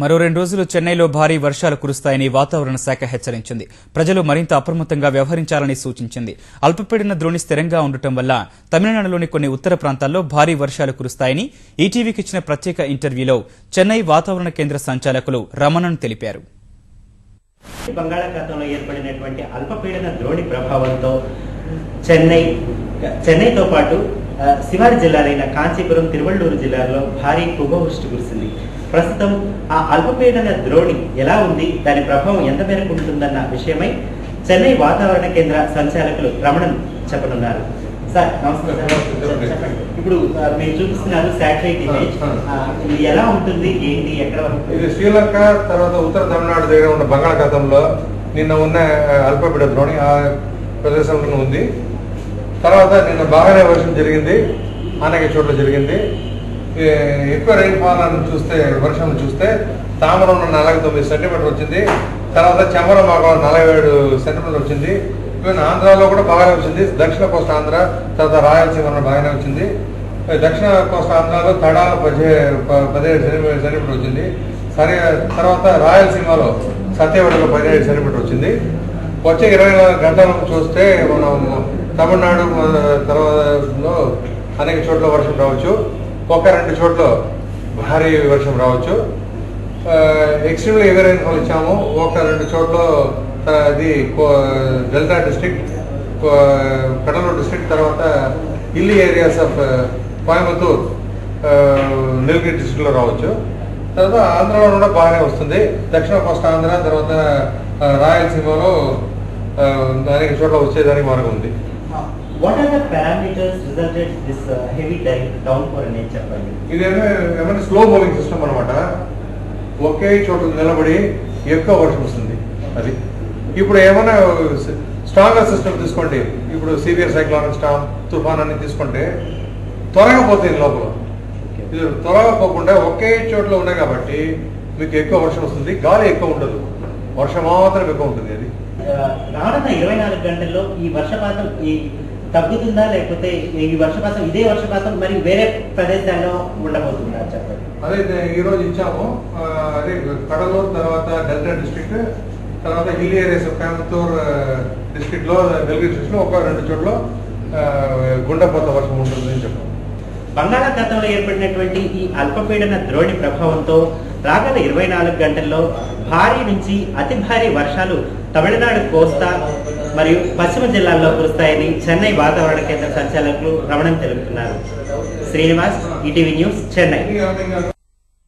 మరో 2 రోజులు చెన్నైలో భారీ వర్షాలు కురుస్తాయని వాతావరణ శాఖ హెచ్చరించింది. ప్రజలు మరింత అప్రమత్తంగా వ్యవహరించాలని సూచించింది. అల్పపీడన ద్రోణి స్థిరంగా ఉండటం వల్ల తమిళనాడులోని కొన్ని ఉత్తర ప్రాంతాల్లో భారీ వర్షాలు కురుస్తాయని ఈటీవీకి ఇచ్చిన ప్రత్యేక ఇంటర్వ్యూలో చెన్నై వాతావరణ కేంద్ర సంచాలకులు రమణన్ తెలిపారు. బంగాళాఖాతంలో ఏర్పడినటువంటి అల్పపీడన ద్రోణి ప్రభావంతో చెన్నైతో పాటు శివారు జిల్లాలైన కాంచీపురం, తిరువళ్ళూరు జిల్లాల్లో భారీ కుంభవృష్టి కురిసింది. ప్రస్తుతం ఆ అల్పపీడన ద్రోణి ఎలా ఉంది, దాని ప్రభావం ఎంత మేరకు ఉంటుందన్న విషయమై చెన్నై వాతావరణ కేంద్ర సంచాలకులు రమణన్ చెప్పనున్నారు. సార్ నమస్కారం. చెప్పండి, ఇప్పుడు మీరు చూపిస్తున్నారు శాటిలైట్ ఇమేజ్, ఇది ఎలా ఉంటుంది, ఏంటి, ఎక్కడ వరకు? ఇది శ్రీలంక తర్వాత ఉత్తర తమిళనాడు దగ్గర ఉన్న బంగాళాఖాతంలో నిన్న ఉన్న అల్పపీడన ద్రోణి ఆ ప్రదేశంలో ఉంది. తర్వాత నిన్న బాగానే వర్షం జరిగింది, అనేక చోట్ల జరిగింది. ఎక్కువ రైన్ఫాల్ అని చూస్తే, వర్షం చూస్తే తామరం 49 సెంటీమీటర్ వచ్చింది. తర్వాత చమరమాగం 47 సెంటీమీటర్ వచ్చింది. ఈవెన్ ఆంధ్రాలో కూడా బాగానే వచ్చింది. దక్షిణ కోస్తా ఆంధ్ర, తర్వాత రాయలసీమలో బాగానే వచ్చింది. దక్షిణ కోస్తా ఆంధ్రాలో తడాల 17 సెంటీమీటర్ వచ్చింది. సరే, తర్వాత రాయలసీమలో సత్యవాడలో 17 సెంటీమీటర్ వచ్చింది. వచ్చే 24 గంటలకు చూస్తే మనం తమిళనాడు తర్వాతలో అనేక చోట్ల వర్షం రావచ్చు. 1-2 చోట్ల భారీ వర్షం రావచ్చు. ఎక్స్ట్రీమ్లీ హెవీ రైన్ఫాల్ ఇచ్చాము 1-2 చోట్ల. అది డెల్టా డిస్ట్రిక్ట్, కడలూరు డిస్ట్రిక్ట్, తర్వాత హిల్లీ ఏరియాస్ ఆఫ్ కోయంబత్తూర్, నీలగిరి డిస్ట్రిక్ట్లో రావచ్చు. తర్వాత ఆంధ్రాలో కూడా బాగానే వస్తుంది. దక్షిణ కోస్తా ఆంధ్ర, తర్వాత రాయలసీమలో అనేక చోట్ల వచ్చేదానికి మార్గం ఉంది. What are the parameters resulted this heavy downpour in చెప్పండి. ఇదేమో స్లో మూవింగ్ సిస్టమ్ అనమాట. ఒకే చోట నిలబడి ఎక్కువ వర్షం వస్తుంది. అది ఇప్పుడు ఏమైనా స్ట్రాంగర్ సిస్టమ్ తీసుకోండి, ఇప్పుడు సివియర్ సైక్లానిక్ స్టార్మ్, తుఫాన్ అన్ని తీసుకుంటే త్వరగా పోతుంది లోపల. ఇది త్వరగా పోకుండా ఒకే చోట్ల ఉన్నాయి కాబట్టి మీకు ఎక్కువ వర్షం వస్తుంది. గాలి ఎక్కువ ఉండదు, వర్షం మాత్రం ఎక్కువ ఉంటుంది. అది రానున్న 24 గంటల్లో ఈ వర్షపాతం తగ్గుతుందా, లేకపోతే ఈ వర్షపాతం ఇదే వర్షపాతం మరి వేరే ప్రదేశాల్లో ఉండబోతుందా చెప్పండి. అదే ఈరోజు ఇచ్చాము. అదే కడలూరు, తర్వాత డెల్టా డిస్ట్రిక్ట్, తర్వాత హిల్ ఏరియాస్ కోయంబత్తూర్ డిస్ట్రిక్ట్ లో, నీలగిరి డిస్ట్రిక్ట్ లో 1-2 చోట్ల గుండెపోత వర్షం ఉంటుంది అని చెప్పాము. బంగాళాఖాతంలో ఏర్పడినటువంటి ఈ అల్పపీడన ద్రోణి ప్రభావంతో రాగల 24 గంటల్లో భారీ నుంచి అతి భారీ వర్షాలు తమిళనాడు కోస్తా మరియు పశ్చిమ జిల్లాల్లో కురుస్తాయని చెన్నై వాతావరణ కేంద్ర సంచాలకులు రమణన్ తెలుపుతున్నారు. Srinivas, ETV news, Chennai.